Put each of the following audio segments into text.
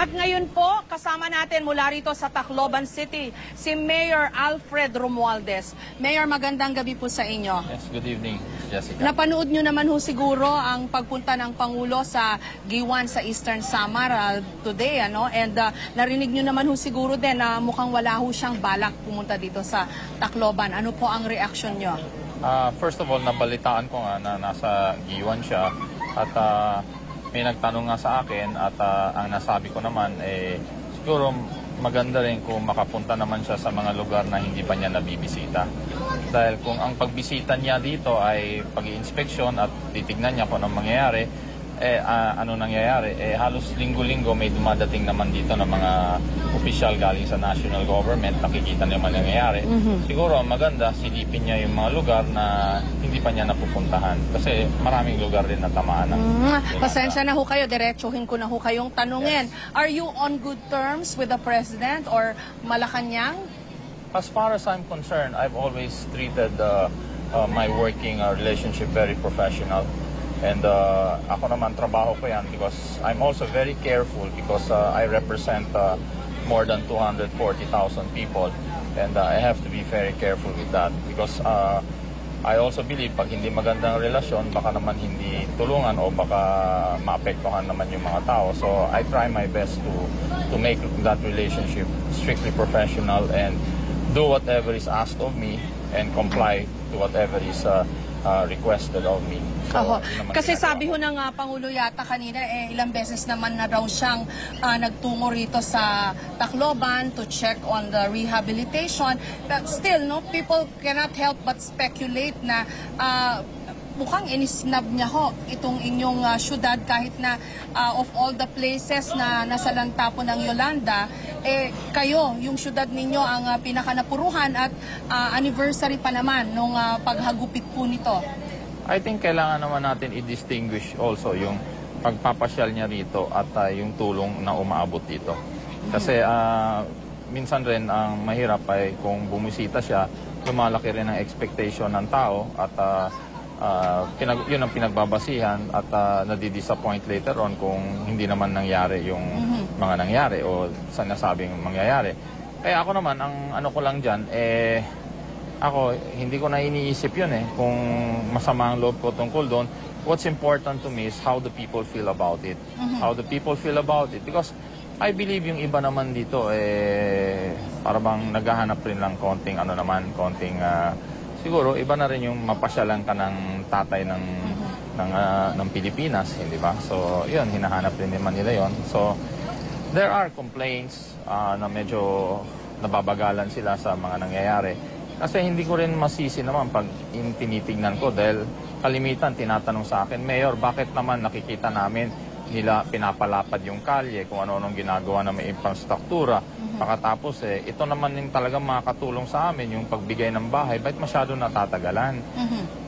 At ngayon po, kasama natin mula rito sa Tacloban City, si Mayor Alfred Romualdez. Mayor, magandang gabi po sa inyo. Yes, good evening, Jessica. Napanood nyo naman ho siguro ang pagpunta ng Pangulo sa Giwan sa Eastern Samar today, ano? And narinig nyo naman ho siguro din na mukhang wala ho siyang balak pumunta dito sa Tacloban. Ano po ang reaction nyo? First of all, nabalitaan ko nga na nasa Giwan siya at may nagtanong nga sa akin at ang nasabi ko naman siguro maganda rin kung makapunta naman siya sa mga lugar na hindi pa niya nabibisita. Dahil kung ang pagbisita niya dito ay pag-i-inspeksyon at titignan niya kung anong mangyayari, ano nangyayari, halos linggo-linggo may dumadating naman dito ng mga opisyal galing sa national government, nakikita naman nangyayari. Siguro maganda, silipin niya yung mga lugar na hindi pa niya napupuntahan. Kasi maraming lugar din na tamaan ng Pasensya na ho kayo, diretsuhin ko na ho kayong tanungin. Yes. Are you on good terms with the President or Malacanang? As far as I'm concerned, I've always treated my working relationship very professional. And ako naman, trabaho ko yan because I'm also very careful because I represent more than 240,000 people. And I have to be very careful with that because I also believe pag hindi magandang relasyon, baka naman hindi tulungan o baka maapektuhan naman yung mga tao. So I try my best to make that relationship strictly professional and do whatever is asked of me and comply to whatever is requested of me. So, kasi sabi ho ng Pangulo yata kanina, ilang beses naman na raw siyang nagtungo rito sa Tacloban to check on the rehabilitation. But still, no, people cannot help but speculate na mukhang inisnab niya ho itong inyong syudad kahit na of all the places na nasa lantapo ng Yolanda, kayo, yung syudad ninyo ang pinakanapuruhan at anniversary pa naman nung paghagupit po nito. I think kailangan naman natin i-distinguish also yung pagpapasyal niya rito at yung tulong na umaabot dito. Kasi minsan rin ang mahirap ay kung bumisita siya, lumalaki rin ang expectation ng tao at yun ang pinagbabasihan at nadidisappoint later on kung hindi naman nangyari yung mga nangyari o sinasabing mangyayari. Kaya ako naman, ang ano ko lang dyan, ako, hindi ko na iniisip yun kung masama ang loob ko tungkol doon. What's important to me is how the people feel about it. How the people feel about it. Because I believe yung iba naman dito, parang naghahanap rin lang konting, siguro, iba na rin yung mapasyalan ka ng tatay ng Pilipinas, hindi ba? So, yun, hinahanap rin naman nila yun. So, there are complaints na medyo nababagalan sila sa mga nangyayari. Kasi hindi ko rin masisi naman pag tinitingnan ko dahil kalimitan tinatanong sa akin, Mayor, bakit naman nakikita namin nila pinapalapad yung kalye kung ano-anong ginagawa na may infrastruktura. Pakatapos ito naman yung talagang makakatulong sa amin, yung pagbigay ng bahay, bakit masyado natatagalan?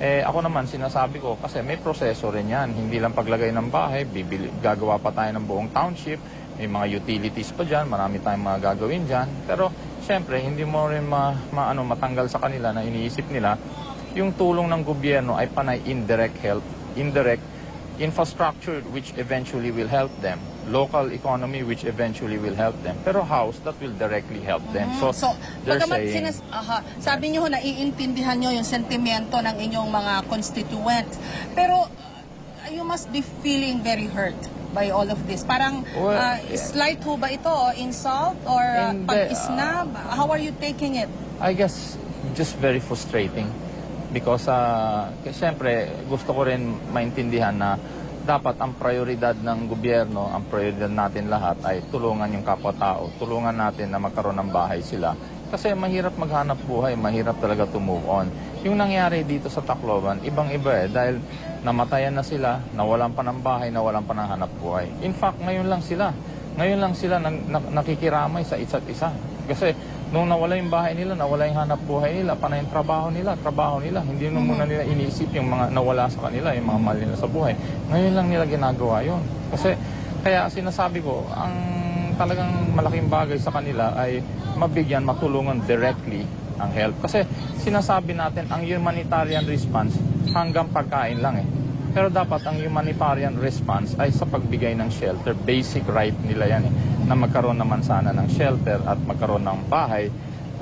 Ako naman sinasabi ko, kasi may proseso rin yan. Hindi lang paglagay ng bahay, gagawa pa tayo ng buong township, may mga utilities pa dyan, marami tayong mga gagawin dyan. Pero siyempre, hindi mo rin matanggal sa kanila na iniisip nila, yung tulong ng gobyerno ay panay indirect infrastructure which eventually will help them, local economy which eventually will help them, pero house that will directly help them. So they're saying, sabi niyo naiintindihan niyo yung sentimento ng inyong mga constituents, pero you must be feeling very hurt by all of this. Parang slight ho ba ito o insult or pag-isnab? How are you taking it? I guess just very frustrating. Because siyempre gusto ko rin maintindihan na dapat ang prioridad ng gobyerno, ang prioridad natin lahat ay tulungan yung kapwa-tao, tulungan natin na magkaroon ng bahay sila. Kasi mahirap maghanap buhay, mahirap talaga to move on. Yung nangyari dito sa Tacloban, ibang-iba dahil namatayan na sila, nawalan pa ng bahay, nawalan pa ng hanap buhay. In fact, ngayon lang sila nakikiramay sa isa't isa. Kasi nung nawala yung bahay nila, nawala yung hanap buhay nila, panay yung trabaho nila. Hindi muna nila iniisip yung mga nawala sa kanila, yung mga mahal nila sa buhay. Ngayon lang nila ginagawa yun. Kasi, kaya sinasabi ko, ang talagang malaking bagay sa kanila ay matulungan directly ang help. Kasi sinasabi natin, ang humanitarian response hanggang pagkain lang Pero dapat ang humanitarian response ay sa pagbigay ng shelter. Basic right nila yan na magkaroon naman sana ng shelter at magkaroon ng bahay.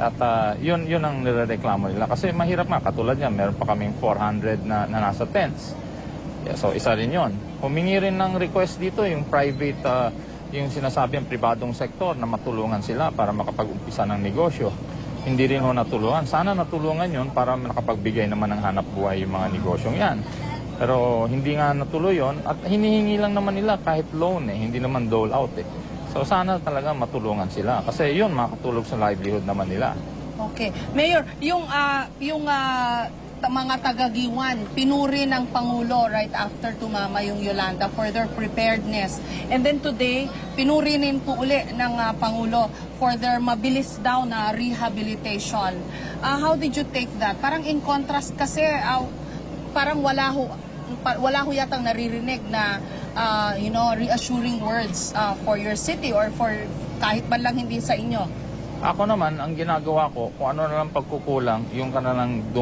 At yun ang nirereklamo nila. Kasi mahirap nga, katulad niya, meron pa kaming 400 na nasa tents. Yeah, so isa rin yun. Humingi rin ng request dito yung private, yung sinasabing pribadong sektor na matulungan sila para makapag-umpisa ng negosyo. Hindi rin ho natulungan. Sana natulungan yun para makapagbigay naman ng hanap buhay yung mga negosyong yan. Pero hindi nga natuloy yun at hinihingi lang naman nila kahit loan hindi naman dole out So sana talaga matulungan sila kasi yun makatulog sa livelihood naman nila. Okay. Mayor, yung mga taga-Giwan, pinuri ng Pangulo right after tumama yung Yolanda for their preparedness. And then today, pinuri rin po uli ng Pangulo for their mabilis daw na rehabilitation. How did you take that? Parang in contrast kasi, parang wala ho yatang naririnig na reassuring words for your city or for kahit man lang hindi sa inyo. Ako naman, ang ginagawa ko, kung ano na lang pagkukulang, doon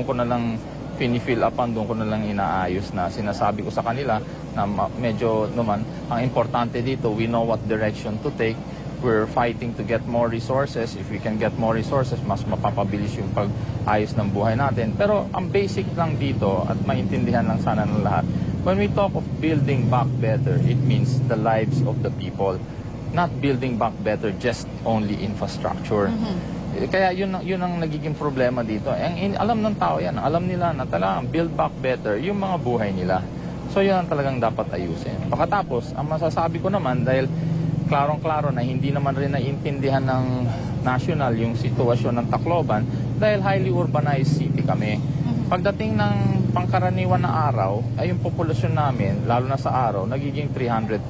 ko na lang fini-fill upan, doon ko na lang inaayos na sinasabi ko sa kanila na medyo naman, ang importante dito, we know what direction to take. We're fighting to get more resources. If we can get more resources, mas mapapabilis yung pag-ayos ng buhay natin. Pero ang basic lang dito, at maintindihan lang sana ng lahat, when we talk of building back better, it means the lives of the people. Not building back better, just only infrastructure. Kaya yun ang nagiging problema dito. Alam ng tao yan, alam nila na talagang build back better yung mga buhay nila. So yun ang talagang dapat ayusin. Pagkatapos, ang masasabi ko naman, dahil klarong-klaro na hindi naman rin naiintindihan ng national yung sitwasyon ng Tacloban, dahil highly urbanized city kami. Pagdating ng pangkaraniwan na araw, ay yung populasyon namin, lalo na sa araw, nagiging 300%.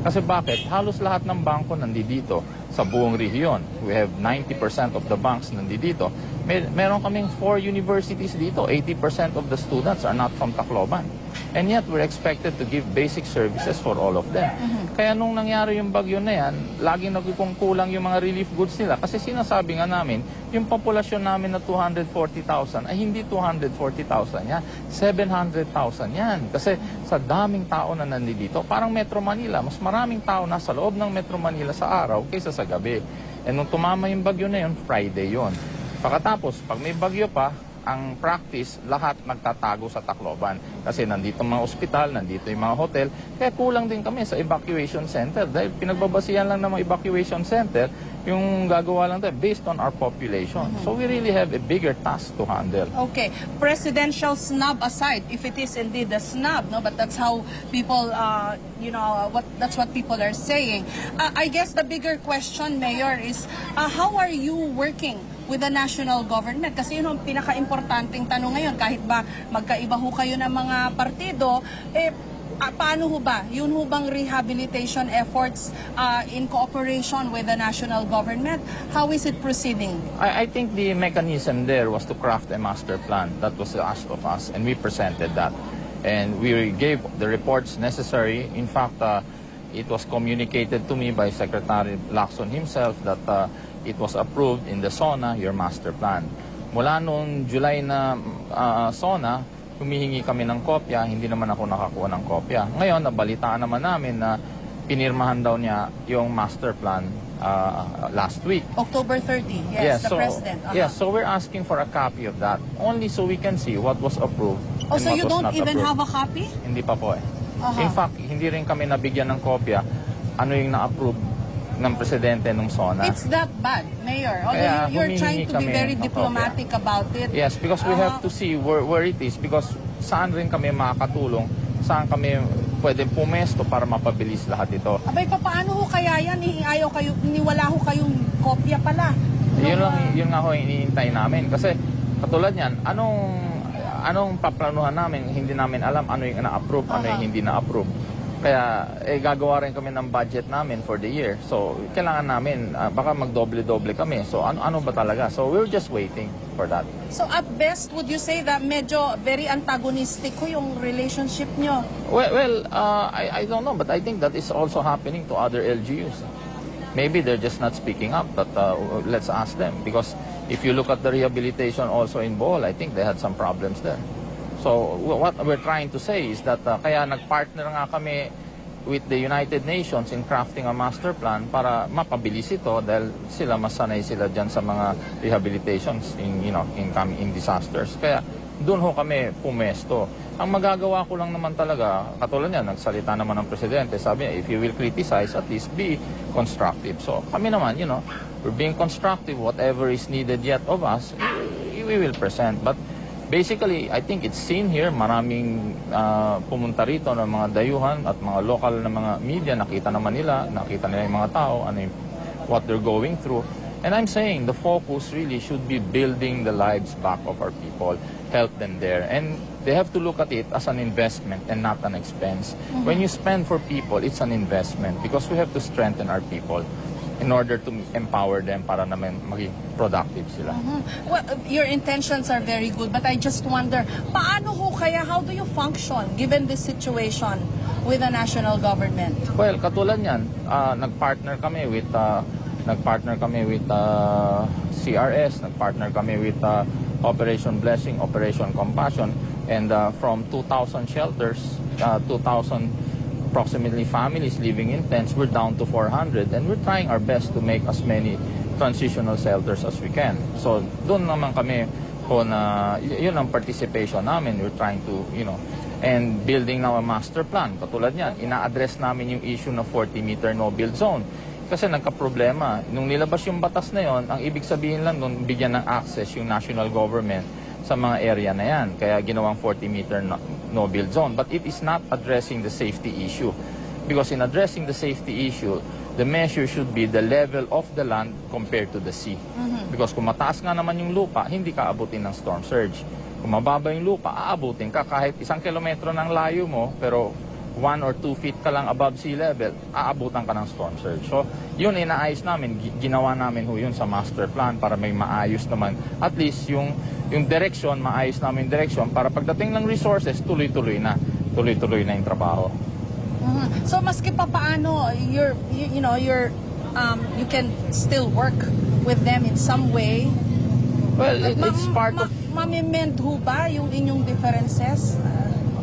Kasi bakit? Halos lahat ng bangko nandito sa buong rehiyon. We have 90% of the banks nandito. Meron kaming 4 universities dito. 80% of the students are not from Tacloban. And yet, we're expected to give basic services for all of them. Kaya nung nangyari yung bagyo na yan, laging nagkukulang yung mga relief goods nila. Kasi sinasabi nga namin, yung populasyon namin na 240,000 ay hindi 240,000 yan. 700,000 yan. Kasi sa daming tao na nandito, parang Metro Manila, mas maraming tao nasa loob ng Metro Manila sa araw kaysa sa gabi. And nung tumama yung bagyo na yun, Friday yun. Pagkatapos, pag may bagyo pa, ang practice, lahat nagtatago sa Tacloban. Kasi nandito mga ospital, nandito yung mga hotel, kaya kulang din kami sa evacuation center. Dahil pinagbabasihan lang ng mga evacuation center, yung gagawa lang tayo based on our population. So we really have a bigger task to handle. Okay. Presidential snub aside, if it is indeed a snub, no, but that's how people, that's what people are saying. I guess the bigger question, Mayor, is how are you working with the national government? Kasi yun ang pinaka-importanting tanong ngayon. Kahit ba magkaiba ho kayo ng mga partido, paano ho ba? Yun ho bang rehabilitation efforts in cooperation with the national government? How is it proceeding? I think the mechanism there was to craft a master plan. That was asked of us, and we presented that. And we gave the reports necessary. In fact, it was communicated to me by Secretary Lacson himself that it was approved in the SONA, your master plan. Mula noong July na SONA, humihingi kami ng kopya, hindi naman ako nakakuha ng kopya. Ngayon, nabalitaan naman namin na pinirmahan daw niya yung master plan last week. October 30, yes, the President. Yes, so we're asking for a copy of that, only so we can see what was approved and so what you was don't not even approved. have a copy? Hindi pa po In fact, hindi rin kami nabigyan ng kopya ano yung na-approve ng presidente ng SONA. It's that bad, Mayor. Although you're trying to be very diplomatic about it. Yes, because we have to see where it is, because saan rin kami makakatulong, saan kami pwede pumesto para mapabilis lahat ito. Abay, paano ho kaya yan? Wala ho kayong kopya pala. Yun nga ho iniintay namin. Kasi katulad yan, anong paplanuhan namin, hindi namin alam ano yung na-approve, ano yung hindi na-approve. Kaya gagawa rin kami ng budget namin for the year. So, kailangan namin, baka magdoble-doble kami. So, ano ba talaga? So, we're just waiting for that. So, at best, would you say that medyo very antagonistic ko yung relationship nyo? Well, I don't know, but I think that is also happening to other LGUs. Maybe they're just not speaking up, but let's ask them. Because if you look at the rehabilitation also in Bohol, I think they had some problems there. So what we're trying to say is that kaya nag-partner nga kami with the United Nations in crafting a master plan para mapabilis ito dahil sila masanay sila diyan sa mga rehabilitations in disasters. Kaya doon ho kami pumesto. Ang magagawa ko lang naman talaga, katulad niya, nagsalita naman ng presidente, sabi niya, if you will criticize, at least be constructive. So kami naman, we're being constructive. Whatever is needed yet of us, we will present. But basically, I think it's seen here, maraming pumunta rito ng mga dayuhan at mga local na mga media, nakita nila yung mga tao, what they're going through. And I'm saying the focus really should be building the lives back of our people, help them there. And they have to look at it as an investment and not an expense. When you spend for people, it's an investment because we have to strengthen our people in order to empower them para naman maging productive sila. Well, your intentions are very good, but I just wonder, how do you function given this situation with the national government? Well, katulad niyan, nagpartner kami with CRS, nagpartner kami with Operation Blessing, Operation Compassion, and from 2,000 shelters, 2,000 approximately families living in tents, we're down to 400, and we're trying our best to make as many transitional shelters as we can. So doon naman kami yun ang participation namin. We're trying to, and building now a master plan. Katulad niyan, ina-address namin yung issue na 40-meter no-build zone. Kasi nagka-problema. Nung nilabas yung batas na yon, ang ibig sabihin lang doon, bigyan ng access yung national government sa mga area na yan. Kaya ginawang 40-meter no-build zone. But it is not addressing the safety issue. Because in addressing the safety issue, the measure should be the level of the land compared to the sea. Because kung mataas nga naman yung lupa, hindi ka abutin ng storm surge. Kung mababa yung lupa, aabutin ka kahit 1 kilometro ng layo mo, pero 1 or 2 feet ka lang above sea level, aabutan ka ng storm surge. So, yun inaayos namin, ginawa namin yun sa master plan para may maayos naman. At least yung direction, maayos namin yung direction para pagdating ng resources, tuloy-tuloy na yung trabaho. So, maski pa paano, you can still work with them in some way. Well, it's part of... Mamimend ho ba yung inyong differences?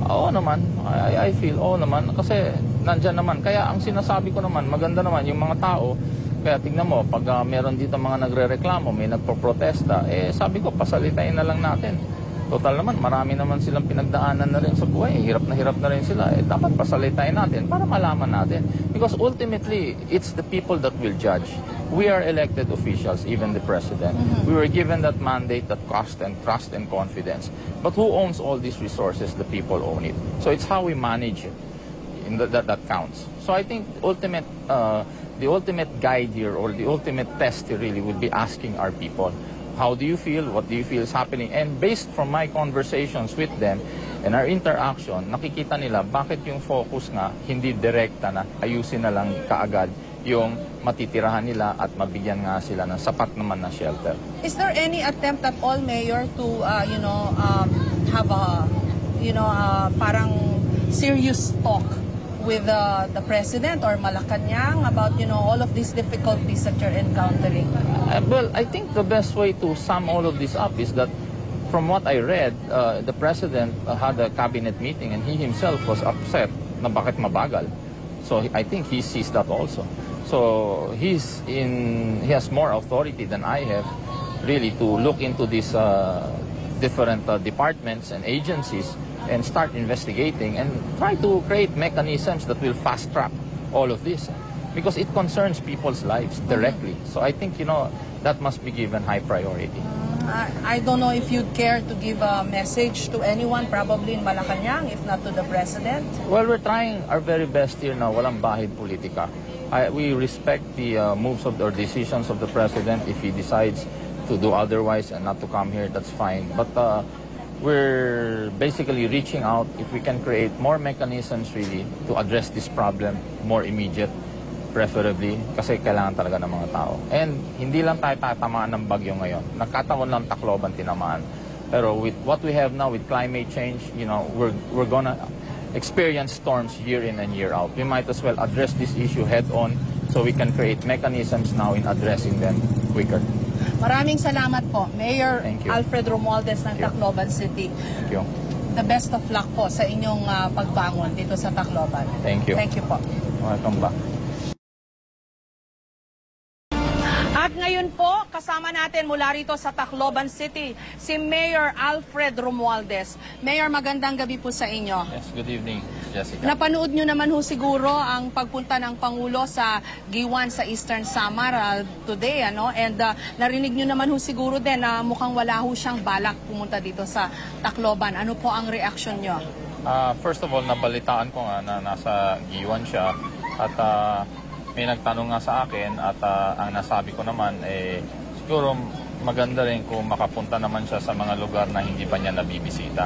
Oo naman. I feel, naman. Kasi nandyan naman. Kaya ang sinasabi ko naman, maganda naman yung mga tao. Kaya tignan mo, pag meron dito mga nagre-reklamo, may nagpo-protesta, sabi ko, pasalitain na lang natin. Total naman, marami naman silang pinagdaanan na rin sa buhay. Hirap na rin sila. Dapat pasalitain natin para malaman natin. Because ultimately, it's the people that will judge. We are elected officials, even the president. We were given that mandate, that trust and confidence. But who owns all these resources? The people own it. So it's how we manage it that counts. So I think the ultimate guide here, or the ultimate test here really would be asking our people, how do you feel? What do you feel is happening? And based from my conversations with them and our interaction, nakikita nila bakit yung focus nga hindi direkta na ayusin na lang kaagad yung matitirahan nila at mabigyan nga sila ng sapat naman na shelter. Is there any attempt at all, Mayor, to have a parang serious talk with the President or Malacanang about all of these difficulties that you're encountering? Well, I think the best way to sum all of this up is that from what I read, the President had a cabinet meeting and he himself was upset na bakit mabagal. So I think he sees that also. So he has more authority than I have really to look into these different departments and agencies and start investigating and try to create mechanisms that will fast-track all of this because it concerns people's lives directly. So I think, that must be given high priority. I don't know if you'd care to give a message to anyone, probably in Malacanang, if not to the President. Well, we're trying our very best here na walang bahid politika. We respect the moves or decisions of the President. If he decides to do otherwise and not to come here, that's fine. But we're basically reaching out if we can create more mechanisms really to address this problem more immediate, preferably, kasi kailangan talaga ng mga tao. And hindi lang tayo tatamaan ng bagyo ngayon. Nagkataon lang Tacloban tinamaan. Pero with what we have now with climate change, we're gonna experience storms year in and year out. We might as well address this issue head on so we can create mechanisms now in addressing them quicker. Maraming salamat po, Mayor Thank you. Alfred Romualdez ng Thank you. Tacloban City. Thank you. the best of luck po sa inyong pagbangon dito sa Tacloban. Thank you. Thank you po. Welcome back. At ngayon po, kasama natin mula rito sa Tacloban City, si Mayor Alfred Romualdez. Mayor, magandang gabi po sa inyo. Yes, good evening, Jessica. Napanood nyo naman ho siguro ang pagpunta ng Pangulo sa Giwan sa Eastern Samar today, ano? And narinig nyo naman ho siguro din na mukhang wala ho siyang balak pumunta dito sa Tacloban. Ano po ang reaction nyo? First of all, nabalitaan ko nga na nasa Giwan siya at may nagtanong nga sa akin at ang nasabi ko naman siguro maganda rin kung makapunta naman siya sa mga lugar na hindi pa niya nabibisita.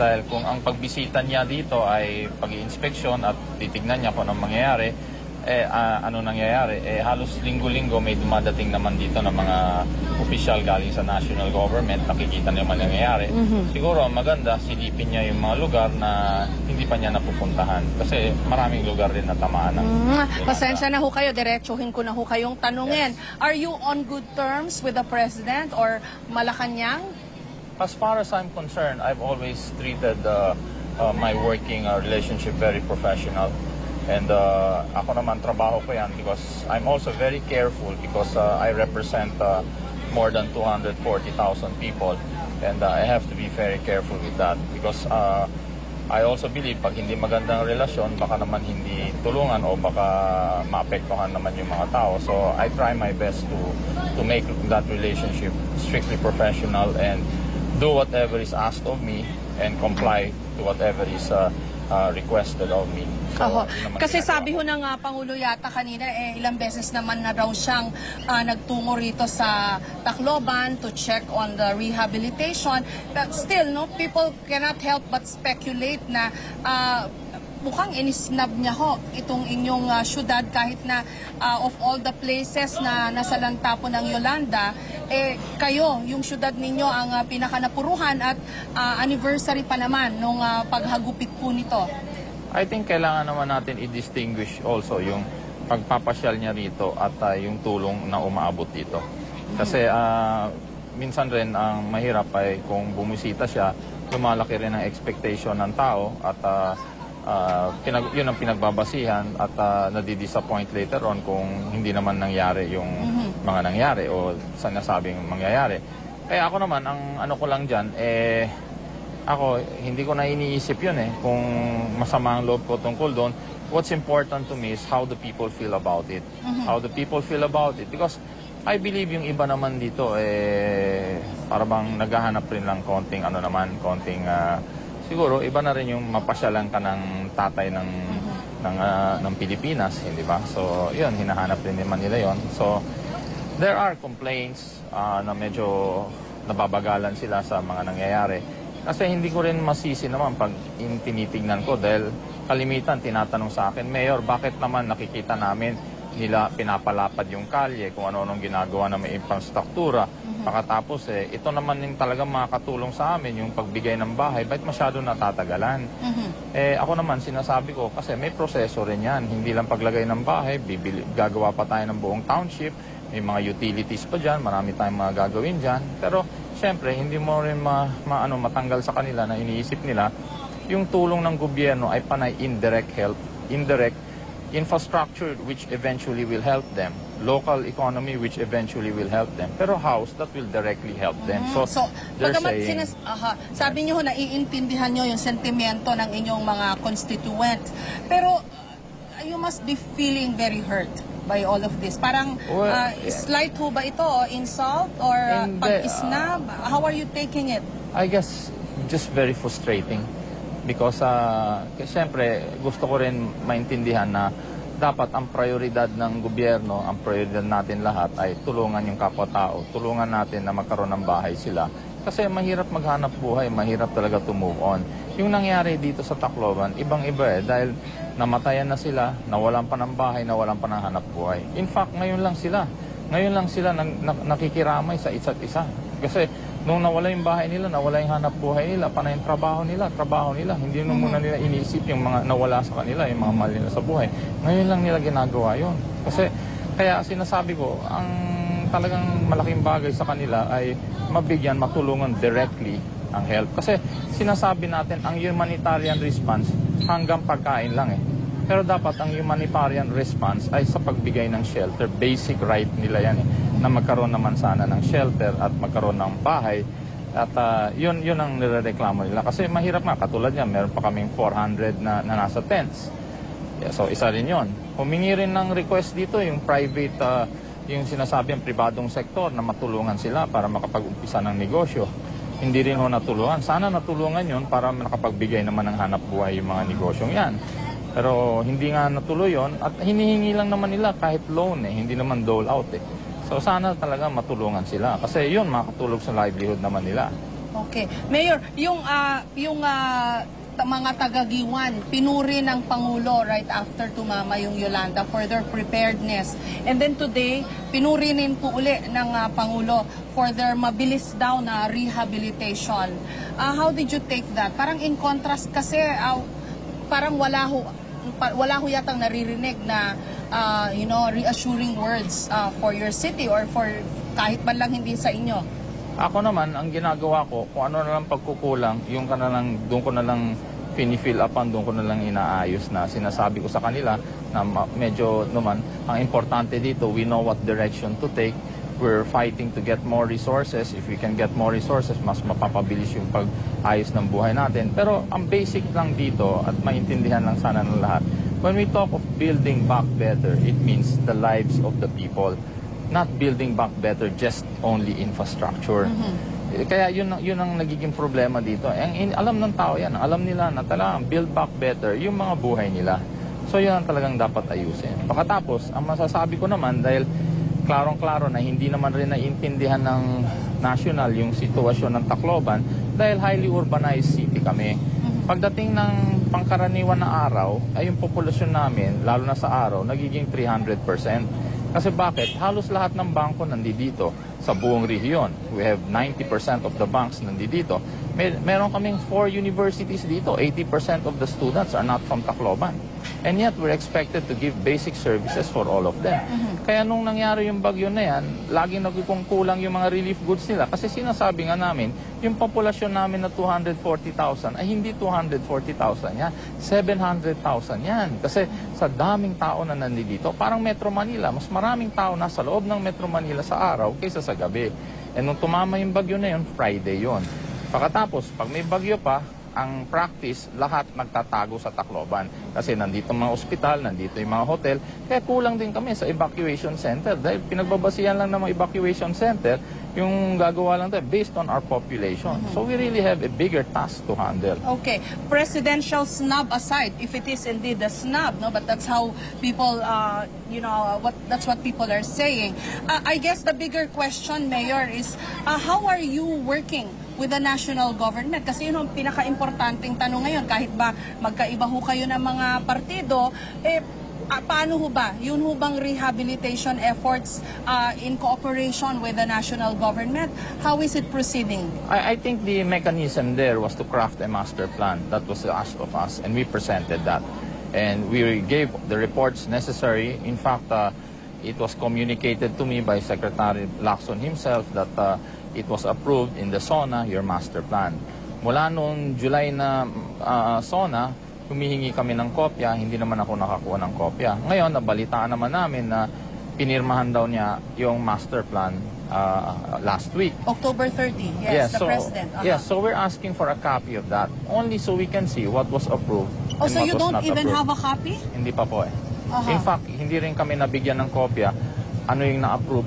Dahil kung ang pagbisita niya dito ay pag-i-inspeksyon at titignan niya kung anong mangyayari, ano nangyayari, halos linggo-linggo may dumadating naman dito ng mga opisyal galing sa national government, nakikita niya man nangyayari. Siguro maganda silipin niya yung mga lugar na hindi pa niya napupuntahan kasi maraming lugar din na tamaan ng Pasensya na ho kayo, diretsuhin ko na ho kayong tanungin. Yes. Are you on good terms with the President or Malacanang? As far as I'm concerned, I've always treated my working relationship very professional. And ako naman, trabaho ko yan because I'm also very careful because I represent more than 240,000 people. And I have to be very careful with that because I also believe pag hindi magandang relasyon, baka naman hindi tulungan o baka maapektuhan naman yung mga tao. So I try my best to make that relationship strictly professional and do whatever is asked of me and comply to whatever is requested of me. So, Kasi sabi ho ng Pangulo yata kanina, ilang beses naman na raw siyang nagtungo rito sa Tacloban to check on the rehabilitation. But still, no, people cannot help but speculate na mukhang inisnab niya ho itong inyong syudad kahit na of all the places na nasa lanta po ng Yolanda, kayo, yung syudad ninyo ang pinakanapuruhan at anniversary pa naman nung paghagupit po nito. I think kailangan naman natin i-distinguish also yung pagpapasyal niya rito at yung tulong na umaabot dito. Kasi minsan rin ang mahirap ay kung bumisita siya, lumalaki rin ang expectation ng tao at yun ang pinagbabasihan at nadidisappoint later on kung hindi naman nangyari yung mga nangyari o sinasabing mangyayari. Kaya ako naman, ang ano ko lang dyan, ako, hindi ko na iniisip yun kung masama ang loob ko tungkol doon. What's important to me is how the people feel about it. How the people feel about it. Because I believe yung iba naman dito, para bang naghahanap rin lang konting, siguro, iba na rin yung mapasyalan ka ng tatay ng Pilipinas, hindi ba? So, yun, hinahanap rin naman nila yun. So, there are complaints na medyo nababagalan sila sa mga nangyayari. Kasi hindi ko rin masisi naman pag tinitingnan ko dahil kalimitan tinatanong sa akin, Mayor, bakit naman nakikita namin nila pinapalapad yung kalye kung ano-anong ginagawa na may infrastruktura. Pakatapos ito naman yung talagang makakatulong sa amin, yung pagbigay ng bahay, bakit masyado natatagalan? Ako naman sinasabi ko, kasi may proseso rin yan. Hindi lang paglagay ng bahay, gagawa pa tayo ng buong township, may mga utilities pa dyan, marami tayong mga gagawin dyan. Pero siyempre, hindi mo rin matanggal sa kanila na iniisip nila, yung tulong ng gobyerno ay panay indirect infrastructure which eventually will help them, local economy which eventually will help them, pero house that will directly help them. So they're saying, sabi niyo naiintindihan niyo yung sentimento ng inyong mga constituents, pero you must be feeling very hurt by all of this. Parang slight ho ba ito o insult or pag-isnab? How are you taking it? I guess just very frustrating. Because siyempre gusto ko rin maintindihan na dapat ang prioridad ng gobyerno, ang prioridad natin lahat ay tulungan yung kapwa-tao, tulungan natin na magkaroon ng bahay sila. Kasi mahirap maghanap buhay, mahirap talaga to move on. Yung nangyari dito sa Tacloban, ibang-iba dahil namatayan na sila, nawalan pa ng bahay, nawalan pa ng hanap buhay. In fact, ngayon lang sila nakikiramay sa isa't isa. Kasi nung nawala yung bahay nila, nawala yung hanap buhay nila, panay yung trabaho nila. Hindi muna nila iniisip yung mga nawala sa kanila, yung mga mahal nila sa buhay. Ngayon lang nila ginagawa yun. Kasi, kaya sinasabi ko, ang talagang malaking bagay sa kanila ay mabigyan, matulungan directly ang help. Kasi sinasabi natin, ang humanitarian response hanggang pagkain lang eh. Pero dapat ang humanitarian response ay sa pagbigay ng shelter. Basic right nila yan eh, na magkaroon naman sana ng shelter at magkaroon ng bahay. At yun ang nirereklamo nila. Kasi mahirap nga, katulad niya, meron pa kaming 400 na nasa tents. Yeah, so isa rin yun. Humingi rin ng request dito yung private, yung sinasabi ang pribadong sektor na matulungan sila para makapag-umpisa ng negosyo. Hindi rin ho natulungan. Sana natulungan yun para makapagbigay naman ng hanap buhay yung mga negosyong yan. Pero hindi nga natuloy yun at hinihingi lang naman nila kahit loan eh, hindi naman dole out eh. So sana talaga matulungan sila kasi yun makatulog sa livelihood naman nila. Okay. Mayor, yung mga taga-Giwan, pinuri ng Pangulo right after tumama yung Yolanda for their preparedness. And then today, pinuri rin po uli ng Pangulo for their mabilis daw na rehabilitation. How did you take that? Parang in contrast kasi, parang wala ho yatang naririnig na reassuring words for your city or for kahit man lang hindi sa inyo. Ako naman, ang ginagawa ko, kung ano na lang pagkukulang, doon ko na lang fini-fill upan, doon ko na lang inaayos na sinasabi ko sa kanila na medyo naman, ang importante dito, we know what direction to take. We're fighting to get more resources. If we can get more resources, mas mapapabilis yung pag-ayos ng buhay natin. Pero ang basic lang dito, at maintindihan lang sana ng lahat, when we talk of building back better, it means the lives of the people. Not building back better, just only infrastructure. Kaya yun ang nagiging problema dito. Alam ng tao yan, alam nila na talagang build back better yung mga buhay nila. So yun ang talagang dapat ayusin. Pagkatapos, ang masasabi ko naman, dahil klarong-klaro na hindi naman rin naiintindihan ng national yung sitwasyon ng Tacloban dahil highly urbanized city kami. Pagdating ng pangkaraniwan na araw, ay yung populasyon namin, lalo na sa araw, nagiging 300%. Kasi bakit? Halos lahat ng bangko nandito sa buong rehiyon. We have 90% of the banks nandito. Meron kaming 4 universities dito. 80% of the students are not from Tacloban. And yet, we're expected to give basic services for all of them. Kaya nung nangyari yung bagyo na yan, laging nagkukulang yung mga relief goods nila. Kasi sinasabi nga namin, yung populasyon namin na 240,000 ay hindi 240,000 yan. 700,000 yan. Kasi sa daming tao na nandito, parang Metro Manila, mas maraming tao nasa loob ng Metro Manila sa araw kaysa sa gabi. And nung tumama yung bagyo na yun, Friday yun. Pagkatapos, pag may bagyo pa, ang practice, lahat nagtatago sa Tacloban. Kasi nandito mga ospital, nandito yung mga hotel, kaya kulang din kami sa evacuation center. Dahil pinagbabasihan lang ng mga evacuation center, yung gagawa lang tayo based on our population. So we really have a bigger task to handle. Okay. Presidential snub aside, if it is indeed a snub, no, but that's how people, that's what people are saying. I guess the bigger question, Mayor, is how are you working with the national government? Kasi yun ang pinaka-importanting tanong ngayon. Kahit ba magkaiba ho kayo ng mga partido, paano ho ba? Yun ho bang rehabilitation efforts in cooperation with the national government? How is it proceeding? I think the mechanism there was to craft a master plan. That was asked of us, and we presented that. And we gave the reports necessary. In fact, it was communicated to me by Secretary Lacson himself that it was approved in the SONA, your master plan. Mula noong July na SONA, humihingi kami ng kopya, hindi naman ako nakakuha ng kopya. Ngayon, nabalitaan naman namin na pinirmahan daw niya yung master plan last week. October 30, yes, the President. Yes, so we're asking for a copy of that, only so we can see what was approved and so what you was don't not even approved. have a copy? Hindi pa po eh. In fact, hindi rin kami nabigyan ng kopya ano yung na-approve